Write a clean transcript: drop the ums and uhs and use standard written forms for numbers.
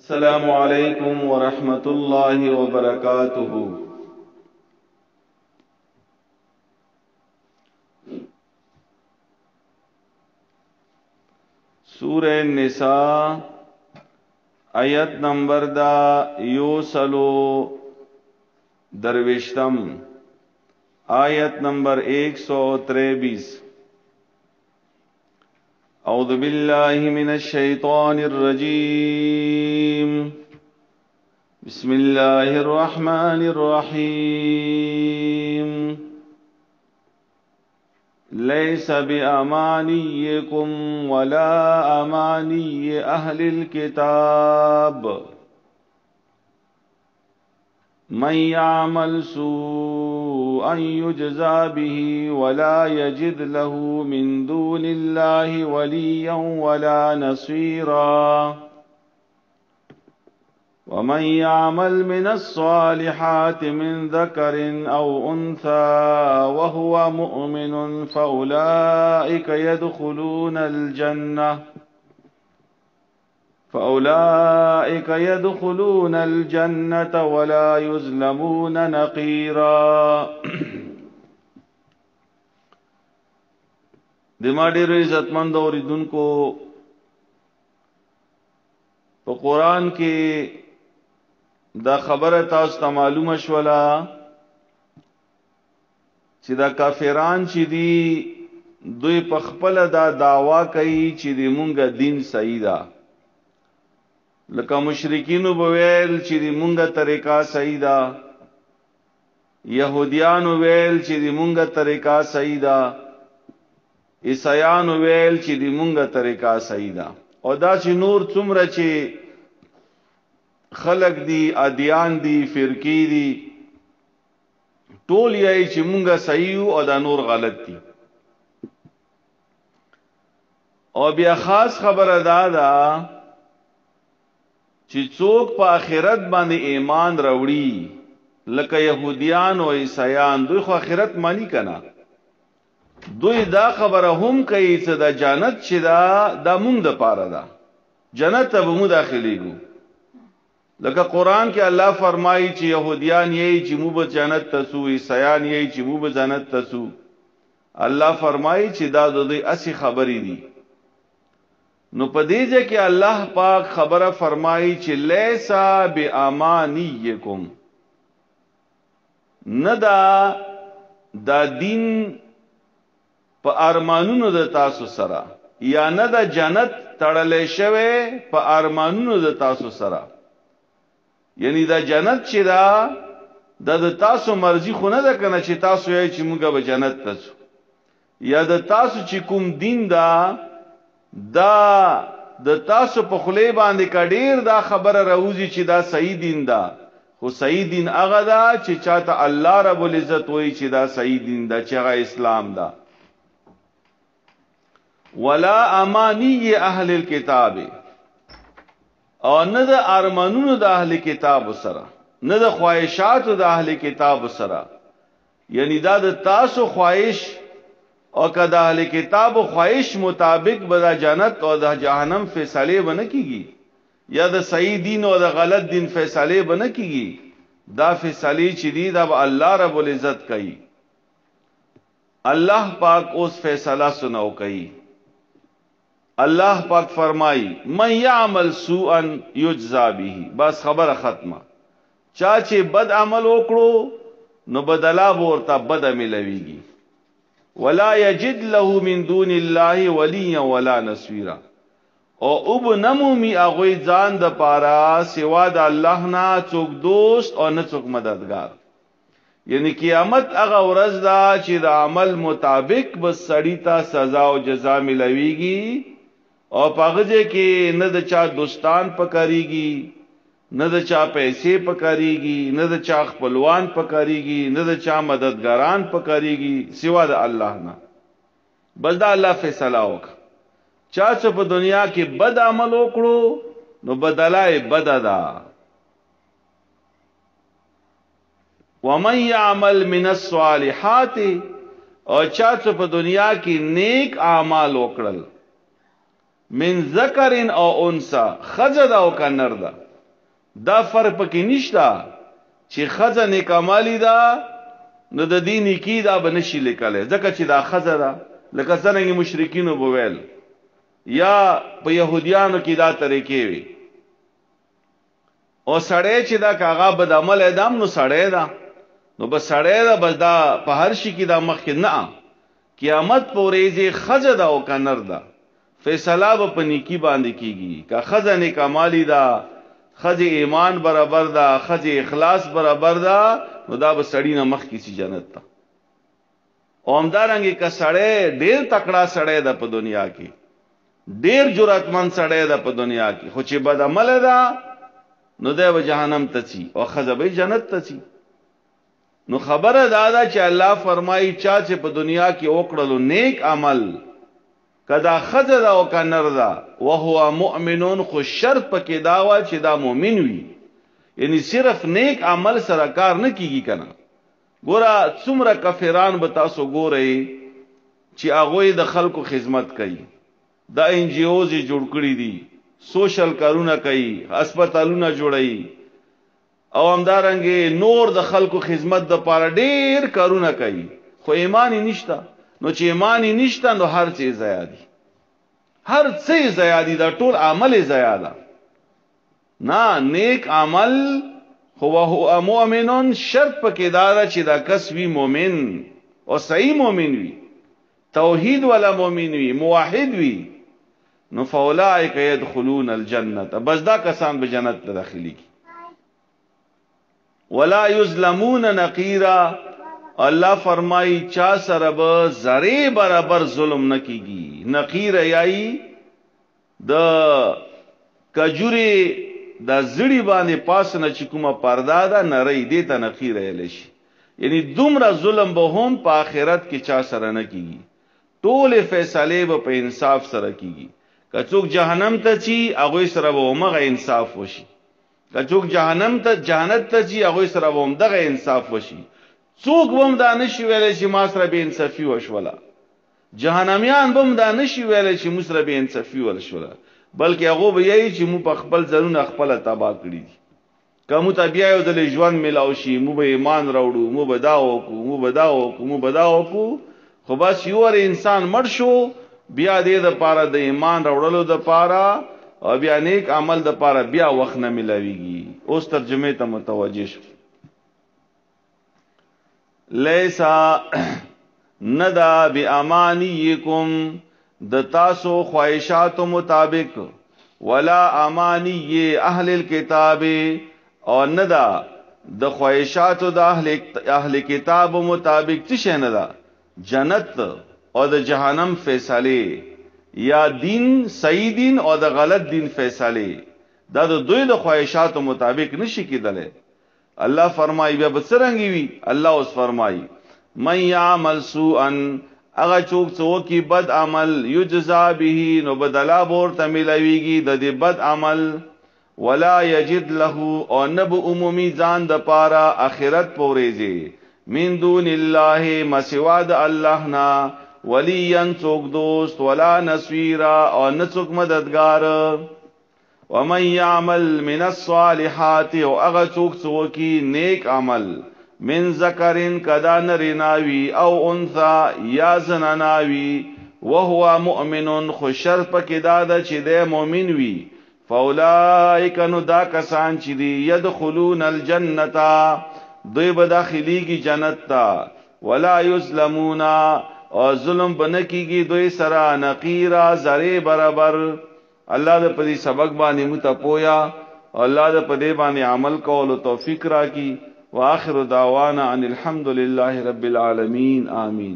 السلام علیکم ورحمۃ اللہ وبرکاتہ۔ سورہ النساء آیت نمبر دا یوسلو درویشتم، آیت نمبر 123۔ اعوذ باللہ من الشیطان الرجیم، بسم اللہ الرحمن الرحیم۔ لیس بأمانیکم ولا امانی اہل الکتاب، من يعمل سوءا يجزى به ولا يجد له من دون الله وليا ولا نصيرا، ومن يعمل من الصالحات من ذكر أو أنثى وهو مؤمن فأولئك يدخلون الجنة ولا يظلمون نقيرا۔ دما ډېر عزتمند اوریدونکو، په قرآن کې دا خبره تاسو ته معلومه شوله چې دا کافران چې دي دوی په خپل دا دعوا کوي چې د مونږه دین صحیح ده، لکه مشرکینو بویل چې د مونږه طریقه صحیح ده، يهوديانو ویل چې د مونږه طریقه صحیح ده، عیسایانو ویل چې د مونږه طریقه صحیح ده، او دا چې نور څومره چې خلق دی، ادیان دی، فرقی دی، ټول یې چې مونږه صحیح او دا نور غلط دي۔ او بیا خاص خبره ده چې څوک په آخرت باندې ایمان راوړي، لکه يهوديان او عیسایان، دوی خو آخرت مانی کنا، دوی دا خبره هم کوي چې دا جنت چې دا مونږ د پاره ده، جنت ته مو داخليږو، لکه قرآن کې الله فرمایي چې يهوديان یې چې مو به جنت ته سو، عیسایان یې چې مو به جنت ته سو، الله فرمایي چې دا د دوی اصلي خبرې دي۔ نو په دې ځکه کې الله پاک خبره فرمایي چې لیسا بامانیکم، نه دا دین په ارمانونو د تاسو سره، یا نه د جنت تړلې شوی په ارمانونو د تاسو سره، یعنی دا جنت چې دا د تاسو مرضی خو نه ده کنه چې تاسو یې چې موږ به جنت ته ځو، یا د تاسو چې کوم دین دا د تاسو په خلی باندې کډیر دا خبره راوځي چې دا صحیح دین دا، خو صحیح دین هغه دا چې چاته الله رب العزت وایي چې دا صحیح دین دا، چې هغه اسلام دا۔ ولا امانی اهل الكتاب، او نه د ارمانونو د اهل کتاب سره، نه د خواهشاتو د اهل کتاب سره، یعنی دا د تاسو خواهش او که د اهل کتاب خواهش مطابق به د جنت او د جهنم فیصله بنه کیږي، یا د صحیح دین او د غلط دین فیصله بنه کیږي، دا فیصله چې دی دا به الله رب العزت کوي۔ الله پاک اوس فیصله سنو کوي۔ اللہ پاک فرمائی من یعمل سوءا یجزا به، بس خبر ختمه، چاچے بد عمل وکړو نو بدلا ورته بد ملويږي، ولا یجد له من دون الله ولیا ولا نصيرا، او اب نمومی اغوی ځان د پارا سوا د الله نه څوک دوست او نه څوک مددگار، یعنی قیامت هغه ورځ دا چې د عمل مطابق بس سړی ته سزا او جزا ملويږي، او پاغجه کې نه د چا دوستان پکاريږي، نه د چا پیسې پکاريږي، نه د چا خپلوان پکاريږي، نه د چا مددګاران پکاريږي سوا د الله نه، بل دا الله فیصله وکړه، چا چې په دنیا کې بد عمل وکړو نو بدلای بد ده، ومن يعمل من الصالحات، او چا چې په دنیا کې نیک اعمال وکړل، من ذکر او انثى، خزه دا او کنر دا، دا فرق پکې نشتا چې خزه نیک عملی دا نو د دې نیکی دا بنشي لیکل ځکه چې دا خزه دا لکه څنګه مشرکینو بوویل یا په يهوديانو کې دا طریقې وي او سړی چې دا کاغه بد عمل ادم نو سړی دا نو بس سړی دا بس دا په هر شي کې دا مخ نه قیامت پورې خزه دا او کنر دا فیصله په نیکی باندې کیږي کا خزه نیک عملی دا خزه ایمان برابر دا خزه اخلاص برابر دا نو دا به سړی نه مخ کیږي جنت ته او همدارنګه کا سړی ډیر تکړه سړی دا په دنیا کې ډیر جرأتمن سړی دا په دنیا کې خو چې بد عمل دا نو دا به جهنم ته چی او خزه به جنت ته چی نو خبره دا چې الله فرمایي چا چې په دنیا کې وکړلو نیک عمل کدا خزه دا او کنر دا وهو مؤمنون خو شرط پکې دا وا چې دا مؤمن وي یعنی صرف نیک عمل سره کار نه کیږي کنه ګوره څومره کافران به تاسو ګورئ چې هغه د خلکو خدمت کوي دا ان جی اوز جوړ کړی دي سوشل کارونه کوي هسپتالونه جوړي او همدارنګه نور د خلکو خدمت د پاره ډیر کارونه کوي خو ایمان نشته نو چې ایمان نشته نو هر څه زیادي هر څه زیادي دا ټول عمل زیاده نه نیک عمل هو مؤمنون شرط پکې دا چې دا کس وی مؤمن او صحیح مؤمن وي توحید والا مؤمن وي موحد وي نو فاولائک يدخلون الجنه بس دا کسان به جنت ته داخلي کی ولا یظلمون نقیرا الله فرمای چا سره به ذره برابر ظلم نکیږي نقیر یای د کجوري د زړی باندې پاس نه چکومه پردا ده نری دې ته نقیر ایل شي یعنی دومره ظلم به هم په آخرت کې چا سره نه کیږي ټول فیصله به په انصاف سره کیږي کڅوک جهنم ته چی هغه سره به موږ انصاف وشي کڅوک جهنم ته جنت ته چی هغه سره به موږ انصاف وشي څوک هم دا نشي ویل چې ما سره به انصافي وشولا جهنميان هم دا نشي ویل چې موږ سره به انصافي وشولا بلکې هغه به یې چې مو په خپل ځلونه خپل تباہ کړی دي کوم ته بیا یو د ژوند ملاو شي مو به ایمان راوړو مو به دا وکړو مو به دا وکړو مو به دا وکړو خو بس یو انسان مړ شو بیا دې د پاره د ایمان راوړلو د پاره او بیا نیک عمل د پاره بیا وخت نه ملاويږي اوس ترجمه ته متوجه شو لیسا ندا بامانیکم د تاسو خواہشات مطابق ولا امانی اهل الكتاب او ندا د خواہشات د اهل کتاب مطابق څه ندا جنت او د جهنم فیصله یا دین صحیح دین او د غلط دین فیصله دا د دوی د خواہشات مطابق نشي کېدل الله فرمایي بیا بسرنګي وي الله اوس فرمایي من يعمل سوءا اغه چوک څوکي بد عمل یجزا به نو بدلا ورته ملويږي د دې بد عمل ولا یجد له او نب عمومي ځان د پاره اخرت پورېږي من دون الله مسواد الله نا وليا څوک دوست ولا نصيرا او نه څوک مددگار ومن يعمل من الصالحات او اغه څوک نیک عمل من ذکرین کدا نریناوی او انثى یا زناناوی وهو مؤمن خو شرط پکې دا چې د مؤمن وي فاولائک نو دا کسان چې دی يدخلون الجنه دوی به داخليږي جنت ته ولا یظلمون او ظلم بنکیږي دوی سره نقیرا ذره برابر الله دې په دې سبق باندې متپویا الله دې په دې باندې عمل کولو توفیق راکړي واخر دعوانا ان الحمد لله رب العالمين آمين